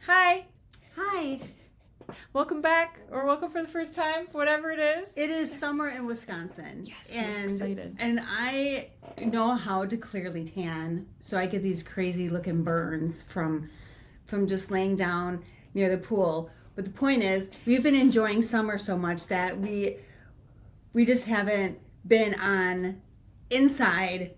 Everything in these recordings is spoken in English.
Hi, Hi. welcome back, or welcome for the first time, whatever it is. It is summer in Wisconsin. Yes, I'm excited. And I know how to clearly tan, so I get these crazy looking burns from just laying down near the pool. But the point is, we've been enjoying summer so much that we just haven't been on inside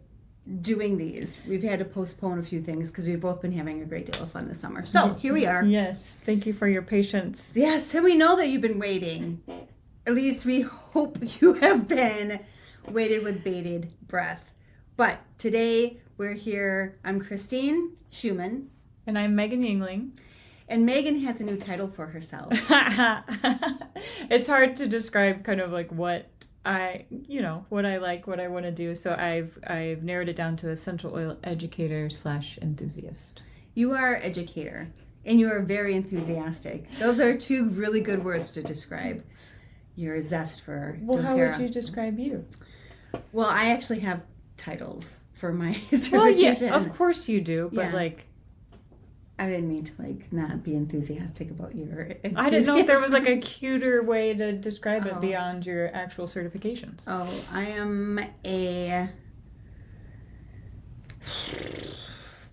doing these. We've had to postpone a few things because we've both been having a great deal of fun this summer. So here we are. Yes, thank you for your patience. Yes, and we know that you've been waiting. At least we hope you have been waited with bated breath. But today we're here. I'm Christine Schumann. And I'm Megan Yingling. And Megan has a new title for herself. It's hard to describe kind of like what I like, what I want to do. So I've narrowed it down to essential oil educator / enthusiast. You are educator, and you are very enthusiastic. Those are two really good words to describe your zest for Well, doTERRA. how would you describe you? Well, I actually have titles for my certification. Well, yeah, of course you do, but Yeah. I didn't mean to not be enthusiastic about your enthusiasm. I didn't know if there was a cuter way to describe it Oh. beyond your actual certifications. Oh, I am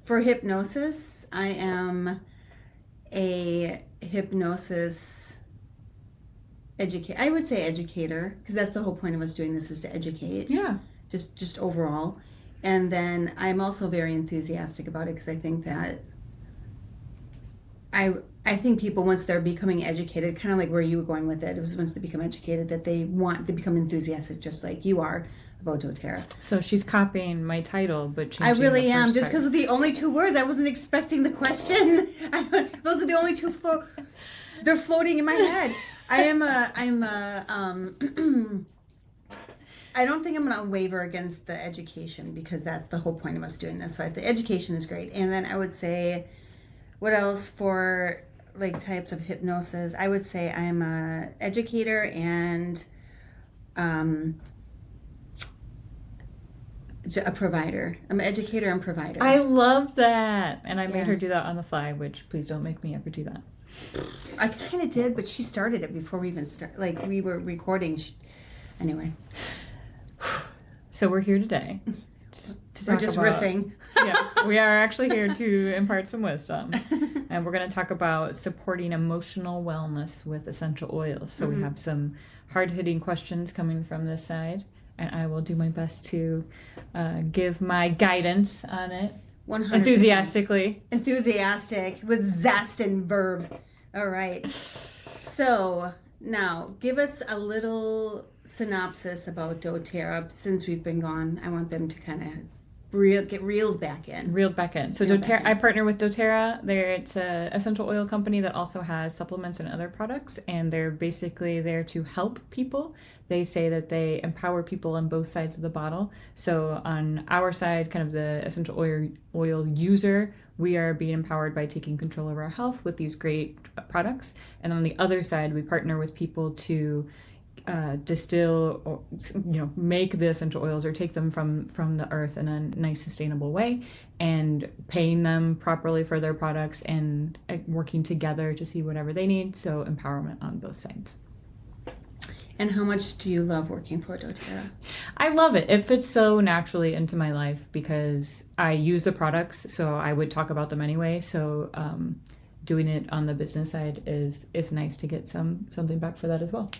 for hypnosis, I am a hypnosis educator. I would say educator, because that's the whole point of us doing this, is to educate. Yeah. Just overall. And then I'm also very enthusiastic about it because I think that I think people, once they're becoming educated, kind of like where you were going with it, it was once they become educated that they become enthusiastic just like you are about doTERRA. So she's copying my title, but I changing really the am, first just because of the only two words. I wasn't expecting the question. Those are the only two they're floating in my head. I don't think I'm going to waver against the education because that's the whole point of us doing this. So the education is great. And then I would say, what else for types of hypnosis? I would say I'm a educator and a provider. I'm an educator and provider. I love that. And I made Yeah. her do that on the fly, which please don't make me ever do that. I kind of did, but she started it before we even started. We were recording. Anyway. So we're here today. We're just riffing. Yeah, we are actually here to impart some wisdom. And we're going to talk about supporting emotional wellness with essential oils. So we have some hard-hitting questions coming from this side. And I will do my best to give my guidance on it 100%. enthusiastically. Enthusiastic with zest and verb. All right. So now give us a little synopsis about doTERRA since we've been gone. I want them to kind of get reeled back in. So doTERRA, I partner with doTERRA. It's an essential oil company that also has supplements and other products, and they're basically there to help people. They say that they empower people on both sides of the bottle. So on our side, kind of the essential oil user, we are being empowered by taking control of our health with these great products. And on the other side, we partner with people to distill or make the essential oils or take them from the earth in a nice sustainable way, and paying them properly for their products and working together to see whatever they need. So empowerment on both sides. And how much do you love working for doTERRA? I love it. It fits so naturally into my life because I use the products, so I would talk about them anyway. So doing it on the business side is nice to get something back for that as well.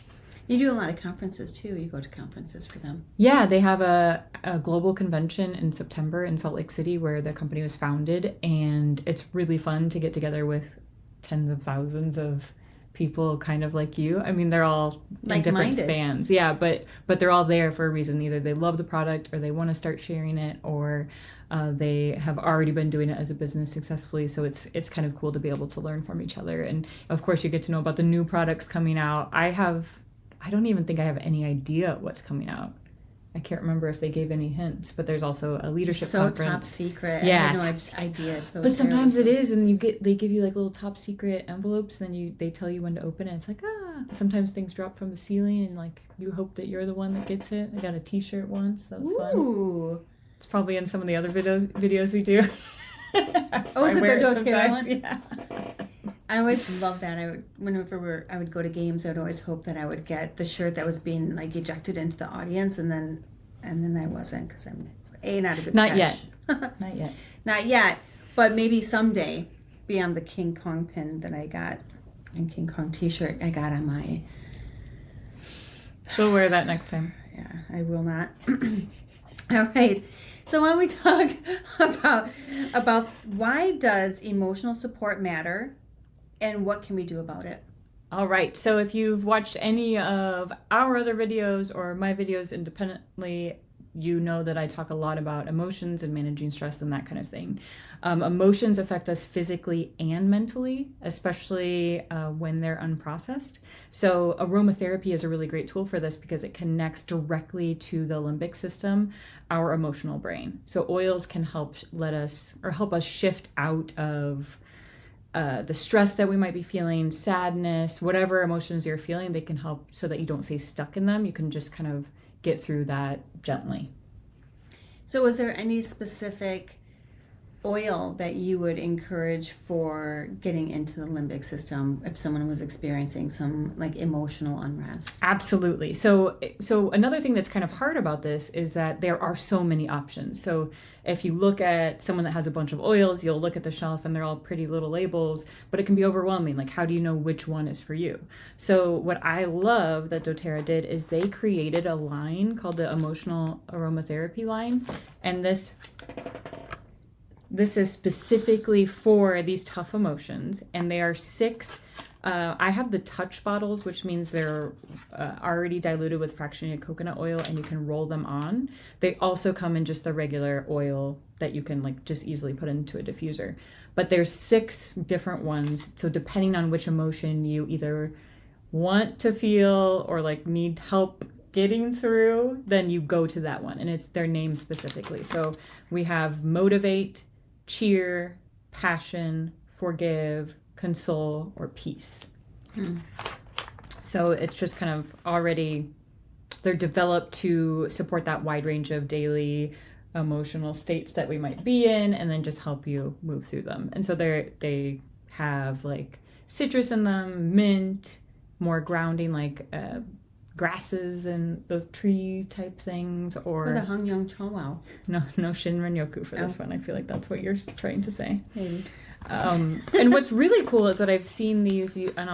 You do a lot of conferences too. You go to conferences for them. Yeah, they have a global convention in September in Salt Lake City where the company was founded, and it's really fun to get together with tens of thousands of people kind of like you. I mean, they're all in different spans. Yeah, but they're all there for a reason. Either they love the product or they want to start sharing it, or they have already been doing it as a business successfully. So it's kind of cool to be able to learn from each other. And of course you get to know about the new products coming out. I don't even think I have any idea what's coming out. I can't remember if they gave any hints, but there's also a leadership conference. So top secret. Yeah. I had no idea. But sometimes it is, and they give you little top secret envelopes, and then they tell you when to open it. It's sometimes things drop from the ceiling, and you hope that you're the one that gets it. I got a T-shirt once. That was fun. It's probably in some of the other videos we do. Oh, is it the doTERRA one? Yeah. I always love that. I would go to games, I would always hope that I would get the shirt that was being like ejected into the audience, and then I wasn't, because I'm not a good Not catch. yet. Not yet. Not yet, but maybe someday, beyond the King Kong pin that I got and King Kong T-shirt I got on my. She'll wear that next time. Yeah, I will not. All right. So why don't we talk about why does emotional support matter, and what can we do about it? All right. So if you've watched any of our other videos or my videos independently, you know that I talk a lot about emotions and managing stress and that kind of thing. Emotions affect us physically and mentally, especially when they're unprocessed. So aromatherapy is a really great tool for this because it connects directly to the limbic system, our emotional brain. So oils can help us shift out of the stress that we might be feeling, sadness, whatever emotions you're feeling. They can help so that you don't stay stuck in them. You can just kind of get through that gently. So is there any specific oil that you would encourage for getting into the limbic system if someone was experiencing some like emotional unrest? Absolutely. So another thing that's kind of hard about this is that there are so many options. So if you look at someone that has a bunch of oils, you'll look at the shelf and they're all pretty little labels, but it can be overwhelming. Like, how do you know which one is for you? So what I love that doTERRA did is they created a line called the Emotional Aromatherapy line. And this is specifically for these tough emotions, and they are 6. I have the touch bottles, which means they're already diluted with fractionated coconut oil, and you can roll them on. They also come in just the regular oil that you can like just easily put into a diffuser. But there's 6 different ones, so depending on which emotion you either want to feel or like need help getting through, then you go to that one, and it's their name specifically. So we have motivate, cheer, passion, forgive, console, or peace. So it's just kind of already, they're developed to support that wide range of daily emotional states that we might be in, and then just help you move through them. And so they have like citrus in them, mint, more grounding like grasses and those tree type things, or the Hung Young Cho Wow. No Shinrin Yoku for this one. I feel like that's what you're trying to say. Maybe. And what's really cool is that I've seen these, and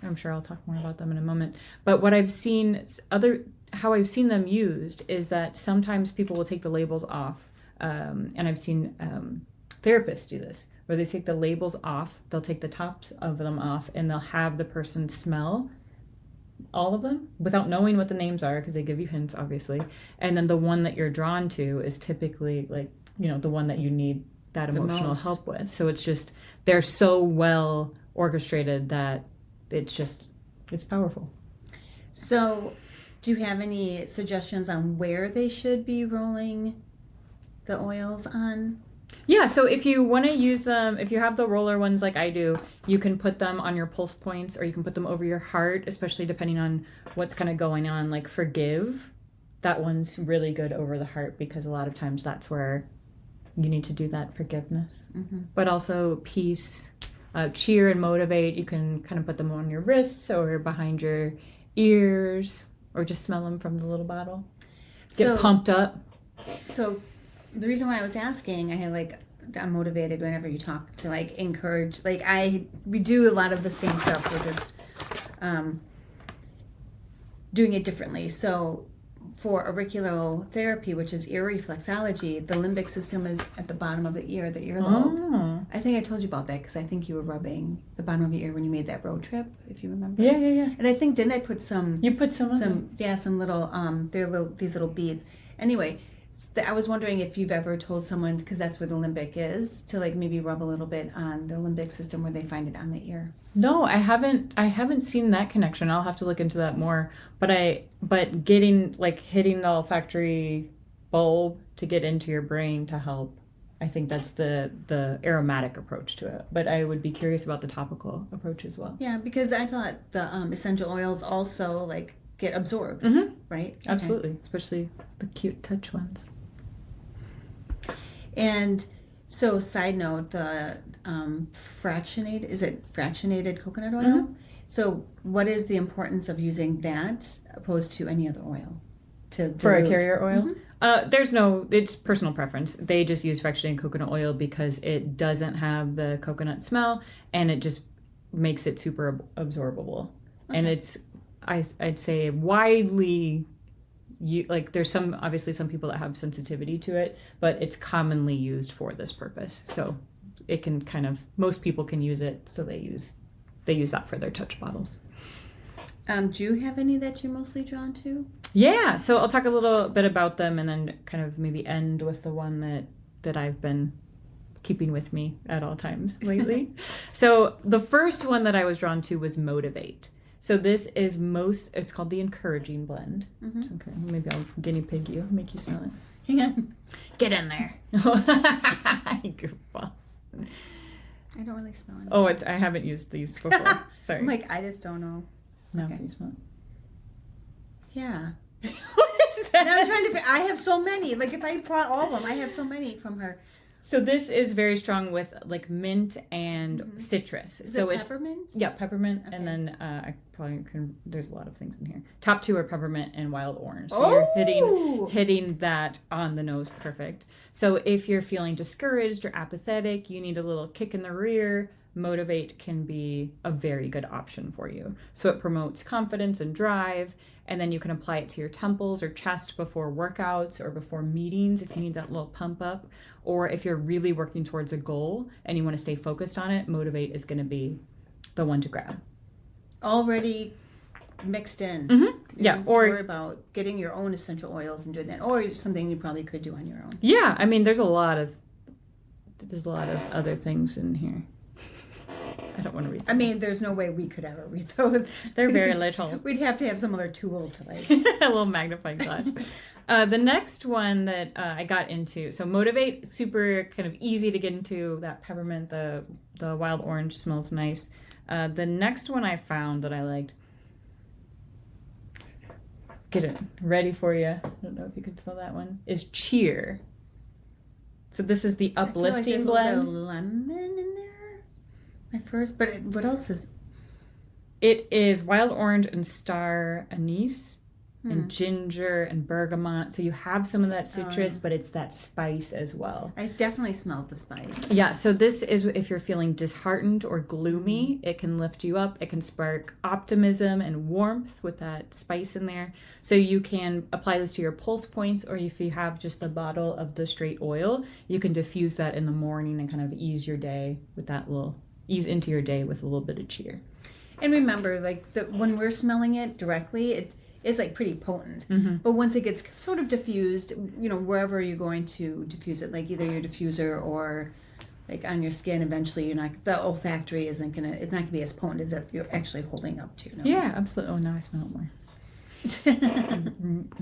I'm sure I'll talk more about them in a moment. But what I've seen how I've seen them used is that sometimes people will take the labels off, and I've seen therapists do this, where they take the labels off. They'll take the tops of them off, and they'll have the person smell all of them without knowing what the names are, because they give you hints, obviously. And then the one that you're drawn to is typically like, the one that you need that emotional help with. So it's just, they're so well orchestrated that it's powerful. So do you have any suggestions on where they should be rolling the oils on? Yeah, so if you want to use them, if you have the roller ones like I do, you can put them on your pulse points, or you can put them over your heart, especially depending on what's kind of going on. Like forgive, that one's really good over the heart, because a lot of times that's where you need to do that forgiveness. Mm-hmm. But also peace, cheer and motivate, you can kind of put them on your wrists or behind your ears, or just smell them from the little bottle. Get pumped up. So the reason why I was asking, I'm motivated whenever you talk to like encourage, like we do a lot of the same stuff. We're just doing it differently. So for auriculotherapy, which is ear reflexology, the limbic system is at the bottom of the ear, the earlobe. Oh. I think I told you about that because I think you were rubbing the bottom of your ear when you made that road trip, if you remember. Yeah. And I think, didn't I put some? You put some little these little beads. Anyway, I was wondering if you've ever told someone, because that's where the limbic is, to like maybe rub a little bit on the limbic system where they find it on the ear. No, I haven't seen that connection. I'll have to look into that more. But getting like hitting the olfactory bulb to get into your brain to help, I think that's the aromatic approach to it. But I would be curious about the topical approach as well. Yeah, because I thought the essential oils also like get absorbed, right? Absolutely, okay. Especially the cute touch ones. And So, side note, the fractionated coconut oil? Mhm. So, what is the importance of using that opposed to any other oil to For a dilute? carrier oil? Mhm. It's personal preference. They just use fractionated coconut oil because it doesn't have the coconut smell and it just makes it super absorbable. And Okay. it's, I'd say, widely, like there's obviously some people that have sensitivity to it, but it's commonly used for this purpose. So it can most people can use it. So they use that for their touch bottles. Do you have any that you're mostly drawn to? Yeah, so I'll talk a little bit about them and then kind of maybe end with the one that I've been keeping with me at all times lately. So the first one that I was drawn to was Motivate. So this is it's called the Encouraging Blend. Mm-hmm. Okay, maybe I'll guinea pig you, make you smell it. Hang on. Get in there. Goofball. I don't really smell it. Oh, I haven't used these before. Sorry. I'm like, I just don't know. No, okay. can you smell it? Yeah. What is that? And I'm trying to. I have so many. Like if I brought all of them, I have so many from her. So this is very strong with like mint and citrus. Is so it it's peppermint? Yeah, peppermint, Okay. and then I probably can. There's a lot of things in here. Top two are peppermint and wild orange. So Oh! you're hitting that on the nose, perfect. So if you're feeling discouraged or apathetic, you need a little kick in the rear. Motivate can be a very good option for you. So it promotes confidence and drive, and then you can apply it to your temples or chest before workouts or before meetings if you need that little pump up. Or if you're really working towards a goal and you want to stay focused on it, Motivate is going to be the one to grab. Already mixed in. Mm-hmm. Yeah, or about getting your own essential oils and doing that, or something you probably could do on your own. Yeah, I mean, there's a lot of other things in here. I don't want to read them. I mean, there's no way we could ever read those. They're very little. We'd have to have some other tools to like. A little magnifying glass. The next one that I got into, so Motivate, super kind of easy to get into. That peppermint, the wild orange smells nice. The next one I found that I liked, get it ready for you. I don't know if you can smell that one. Is Cheer. So this is the uplifting blend. A little bit of lemon in there. My first, but what else is? It is wild orange and star anise and ginger and bergamot. So you have some of that citrus, but it's that spice as well. I definitely smelled the spice. Yeah, so this is if you're feeling disheartened or gloomy, it can lift you up. It can spark optimism and warmth with that spice in there. So you can apply this to your pulse points, or if you have just the bottle of the straight oil, you can diffuse that in the morning and kind of ease into your day with a little bit of cheer. And remember, like when we're smelling it directly, it's like pretty potent. Mm-hmm. But once it gets sort of diffused, wherever you're going to diffuse it, like either your diffuser or like on your skin, eventually the olfactory it's not gonna be as potent as if you're actually holding up to your nose. Yeah, absolutely. Oh, now I smell it more.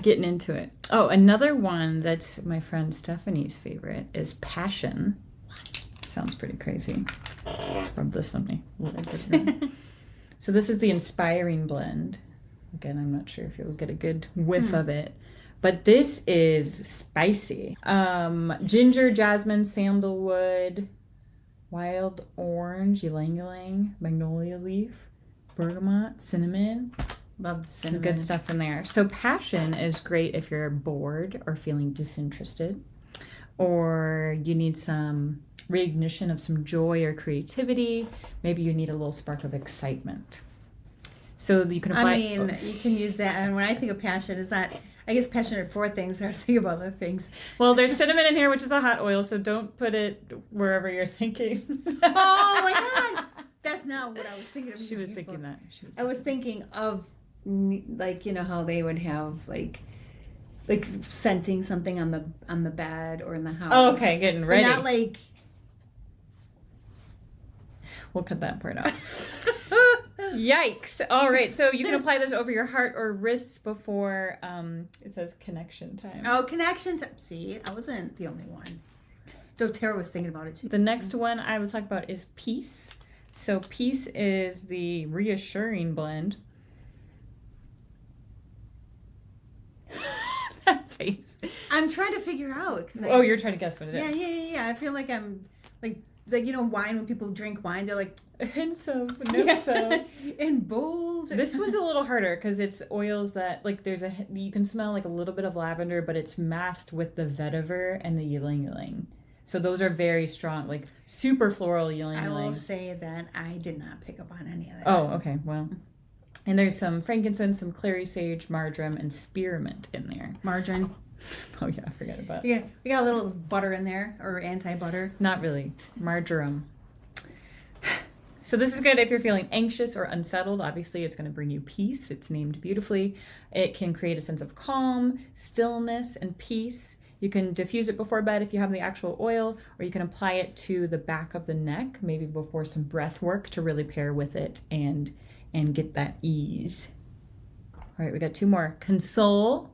Getting into it. Oh, another one that's my friend Stephanie's favorite is Passion. Sounds pretty crazy. Rub this on me. So this is the Inspiring Blend. Again, I'm not sure if you'll get a good whiff of it, but this is spicy. Ginger, jasmine, sandalwood, wild orange, ylang-ylang, magnolia leaf, bergamot, cinnamon. Love the Some cinnamon. good stuff in there. So Passion is great if you're bored or feeling disinterested, or you need some reignition of some joy or creativity. Maybe you need a little spark of excitement. So you can apply. You can use that. And when I think of passion, it's not. I guess passionate for things, but I was thinking about other things. Well, there's cinnamon in here, which is a hot oil, so don't put it wherever you're thinking. Oh my God, that's not what I was thinking of. She was thinking that. I was thinking of like how they would have like scenting something on the bed or in the house. Oh, okay, getting ready. But not like. We'll cut that part out. Yikes. All right. So you can apply this over your heart or wrists before it says connection time. Oh, connection time. See, I wasn't the only one. doTERRA was thinking about it too. The next one I will talk about is Peace. So Peace is the reassuring blend. that face. I'm trying to figure out. Oh, you're trying to guess what it is. Yeah. I feel like I'm like wine, when people drink wine, they're like hints of, notes of. in bold. This one's a little harder because it's oils that, like, you can smell like a little bit of lavender, but it's masked with the vetiver and the ylang. So those are very strong, like super floral ylang. I will say that I did not pick up on any of that. Oh, okay. Well, and there's some frankincense, some clary sage, marjoram, and spearmint in there. Margarine. Oh yeah, I forgot about. Yeah, we got a little butter in there, or anti-butter. Not really. Marjoram. So this is good if you're feeling anxious or unsettled. Obviously, it's going to bring you peace. It's named beautifully. It can create a sense of calm, stillness, and peace. You can diffuse it before bed if you have the actual oil, or you can apply it to the back of the neck, maybe before some breath work to really pair with it and get that ease. All right, we got two more. Console.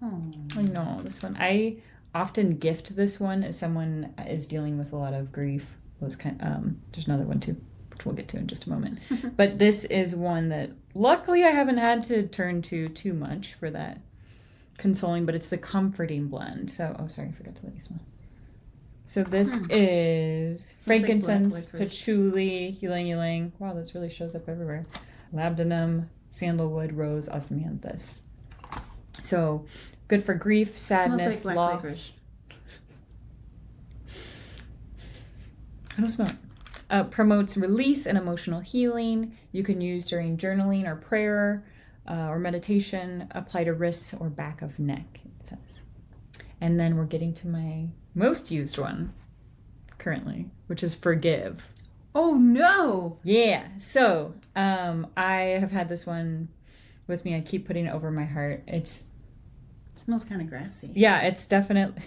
Oh. I know this one. I often gift this one if someone is dealing with a lot of grief. There's another one too, which we'll get to in just a moment. But this is one that luckily I haven't had to turn to too much for that consoling, but it's the comforting blend. So, I forgot to let you smell. So this is frankincense, like patchouli, ylang. Wow, this really shows up everywhere. Labdanum, sandalwood, rose, osmanthus. So good for grief, sadness, smells like black licorice. I don't smell it. Promotes release and emotional healing. You can use during journaling or prayer or meditation. Apply to wrists or back of neck, it says. And then we're getting to my most used one currently, which is forgive. Oh no! Yeah. So I have had this one with me. I keep putting it over my heart. It smells kind of grassy. Yeah, it's definitely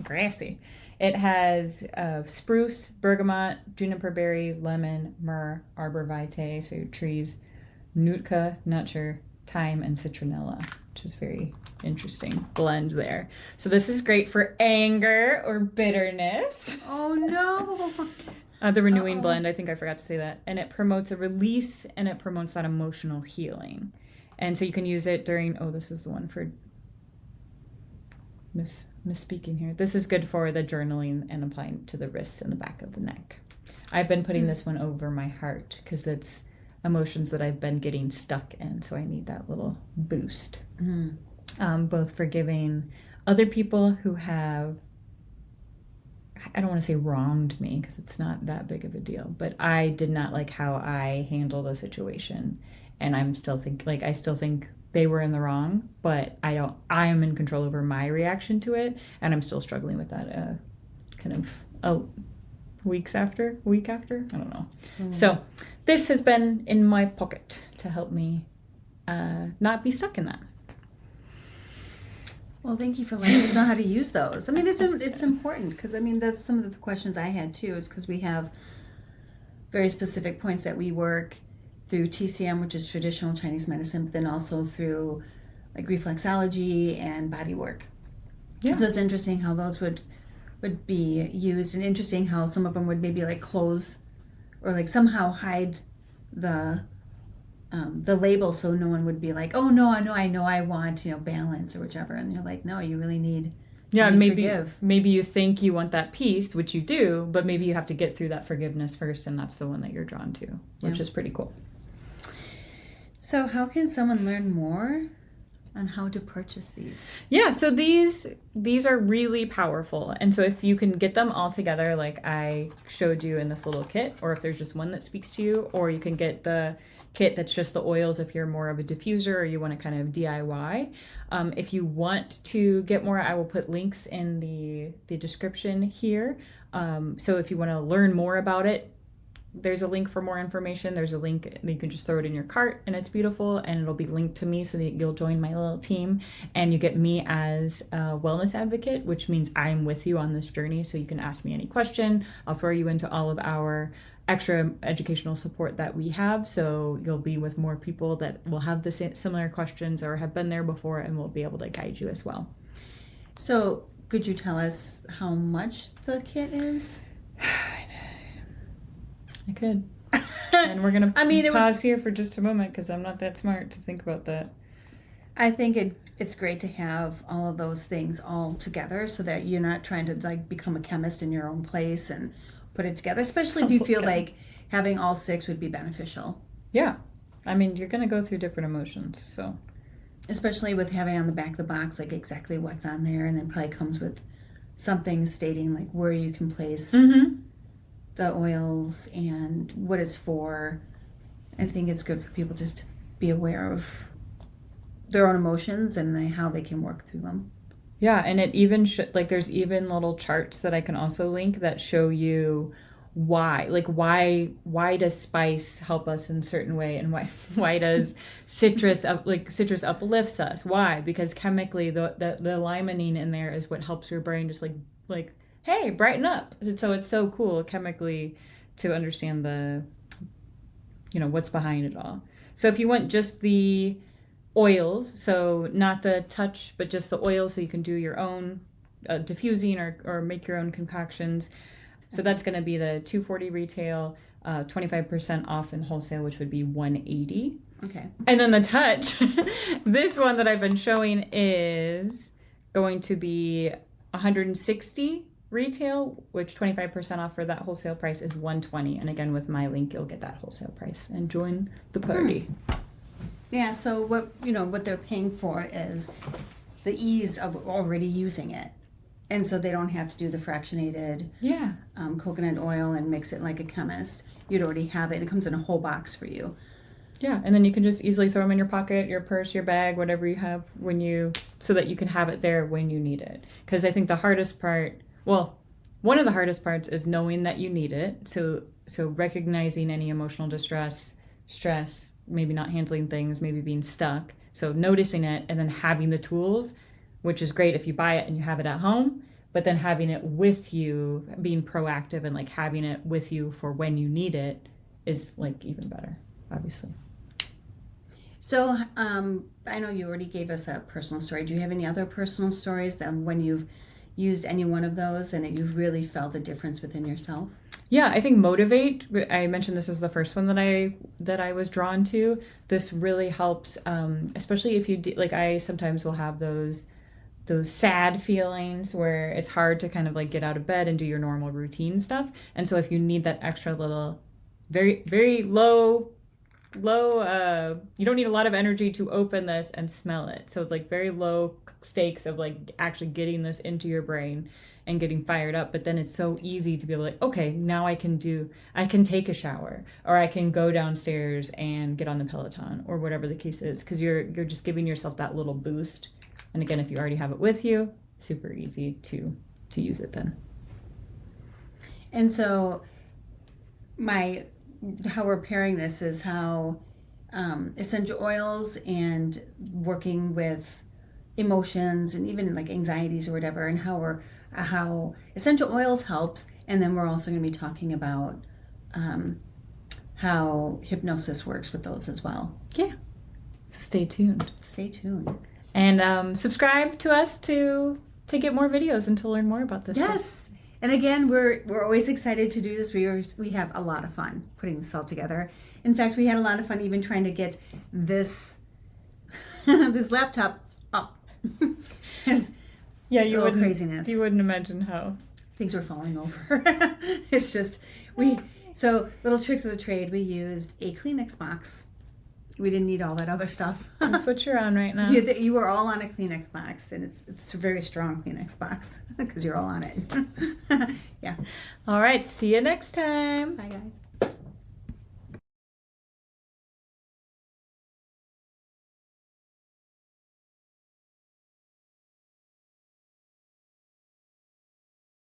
grassy. It has spruce, bergamot, juniper berry, lemon, myrrh, arbor vitae, so your trees, nootka, nutshire, thyme, and citronella, which is very interesting blend there. So this is great for anger or bitterness. Oh no! The renewing blend, I think I forgot to say that. And it promotes a release and it promotes that emotional healing. And so you can use it during, this is the one for misspeaking here. This is good for the journaling and applying to the wrists and the back of the neck. I've been putting this one over my heart because it's emotions that I've been getting stuck in. So I need that little boost. Both forgiving other people who have, I don't want to say wronged me because it's not that big of a deal, but I did not like how I handled the situation. And I still think they were in the wrong, but I am in control over my reaction to it. And I'm still struggling with that a week after, I don't know. So this has been in my pocket to help me not be stuck in that. Well, thank you for letting us know how to use those. I mean, it's important because, I mean, that's some of the questions I had too, is because we have very specific points that we work through TCM, which is traditional Chinese medicine, but then also through like reflexology and body work. Yeah. So it's interesting how those would be used, and interesting how some of them would maybe like close or like somehow hide the label, so no one would be like, oh no, I know I want balance or whichever, and you're like, no, you really need. Yeah, maybe you think you want that peace, which you do, but maybe you have to get through that forgiveness first, and that's the one that you're drawn to, which is pretty cool. So how can someone learn more on how to purchase these? Yeah, so these are really powerful. And so if you can get them all together like I showed you in this little kit, or if there's just one that speaks to you, or you can get the kit that's just the oils if you're more of a diffuser or you want to kind of DIY. If you want to get more, I will put links in the description here. So if you want to learn more about it, there's a link for more information. There's a link that you can just throw it in your cart, and it's beautiful, and it'll be linked to me so that you'll join my little team, and you get me as a wellness advocate, which means I'm with you on this journey. So you can ask me any question. I'll throw you into all of our extra educational support that we have, so you'll be with more people that will have the similar questions or have been there before, and we'll be able to guide you as well. So could you tell us how much the kit is? I could. And we're going to pause here for just a moment because I'm not that smart to think about that. I think it's great to have all of those things all together so that you're not trying to like become a chemist in your own place and put it together, especially if you feel like having all 6 would be beneficial. Yeah. I mean, you're going to go through different emotions, so. Especially with having on the back of the box like exactly what's on there, and then probably comes with something stating like where you can place the oils and what it's for. I think it's good for people just to be aware of their own emotions and how they can work through them. Yeah, and it even like there's even little charts that I can also link that show you why does spice help us in a certain way, and why does citrus uplifts us? Why? Because chemically the limonene in there is what helps your brain just like hey, brighten up. So it's so cool chemically to understand the what's behind it all. So if you want just the oils, so not the touch, but just the oils, so you can do your own diffusing or make your own concoctions. So that's going to be the $240 retail, 25% off in wholesale, which would be $180. Okay. And then the touch, this one that I've been showing is going to be $160 retail, which 25% off for that wholesale price is $120. And again, with my link, you'll get that wholesale price and join the party. Yeah. So what they're paying for is the ease of already using it. And so they don't have to do the fractionated coconut oil and mix it like a chemist. You'd already have it, and it comes in a whole box for you. Yeah, and then you can just easily throw them in your pocket, your purse, your bag, whatever you have so that you can have it there when you need it. Because I think the hardest part, one of the hardest parts is knowing that you need it. So recognizing any emotional distress, stress, maybe not handling things, maybe being stuck. So noticing it and then having the tools, which is great if you buy it and you have it at home, but then having it with you, being proactive and like having it with you for when you need it is like even better, obviously. So I know you already gave us a personal story. Do you have any other personal stories that when you've used any one of those and you've really felt the difference within yourself? Yeah, I think Motivate, I mentioned this is the first one that I was drawn to. This really helps, especially if you like I sometimes will have those sad feelings where it's hard to kind of like get out of bed and do your normal routine stuff. And so if you need that extra little, very, very low, you don't need a lot of energy to open this and smell it. So it's like very low stakes of like actually getting this into your brain and getting fired up. But then it's so easy to be able to like, okay, now I can take a shower, or I can go downstairs and get on the Peloton, or whatever the case is, because you're just giving yourself that little boost. And again, if you already have it with you, super easy to use it then. And so how we're pairing this is how essential oils and working with emotions and even like anxieties or whatever, and how essential oils helps. And then we're also going to be talking about how hypnosis works with those as well. Yeah. So stay tuned. Stay tuned. And subscribe to us to get more videos and to learn more about this. Yes. Stuff. And again, we're always excited to do this. We have a lot of fun putting this all together. In fact, we had a lot of fun even trying to get this this laptop up. Yeah, you wouldn't craziness. You wouldn't imagine how things were falling over. It's just so little tricks of the trade. We used a Kleenex box. We didn't need all that other stuff. That's what you're on right now. You were all on a Kleenex box, and it's a very strong Kleenex box because you're all on it. Yeah. All right. See you next time. Bye, guys.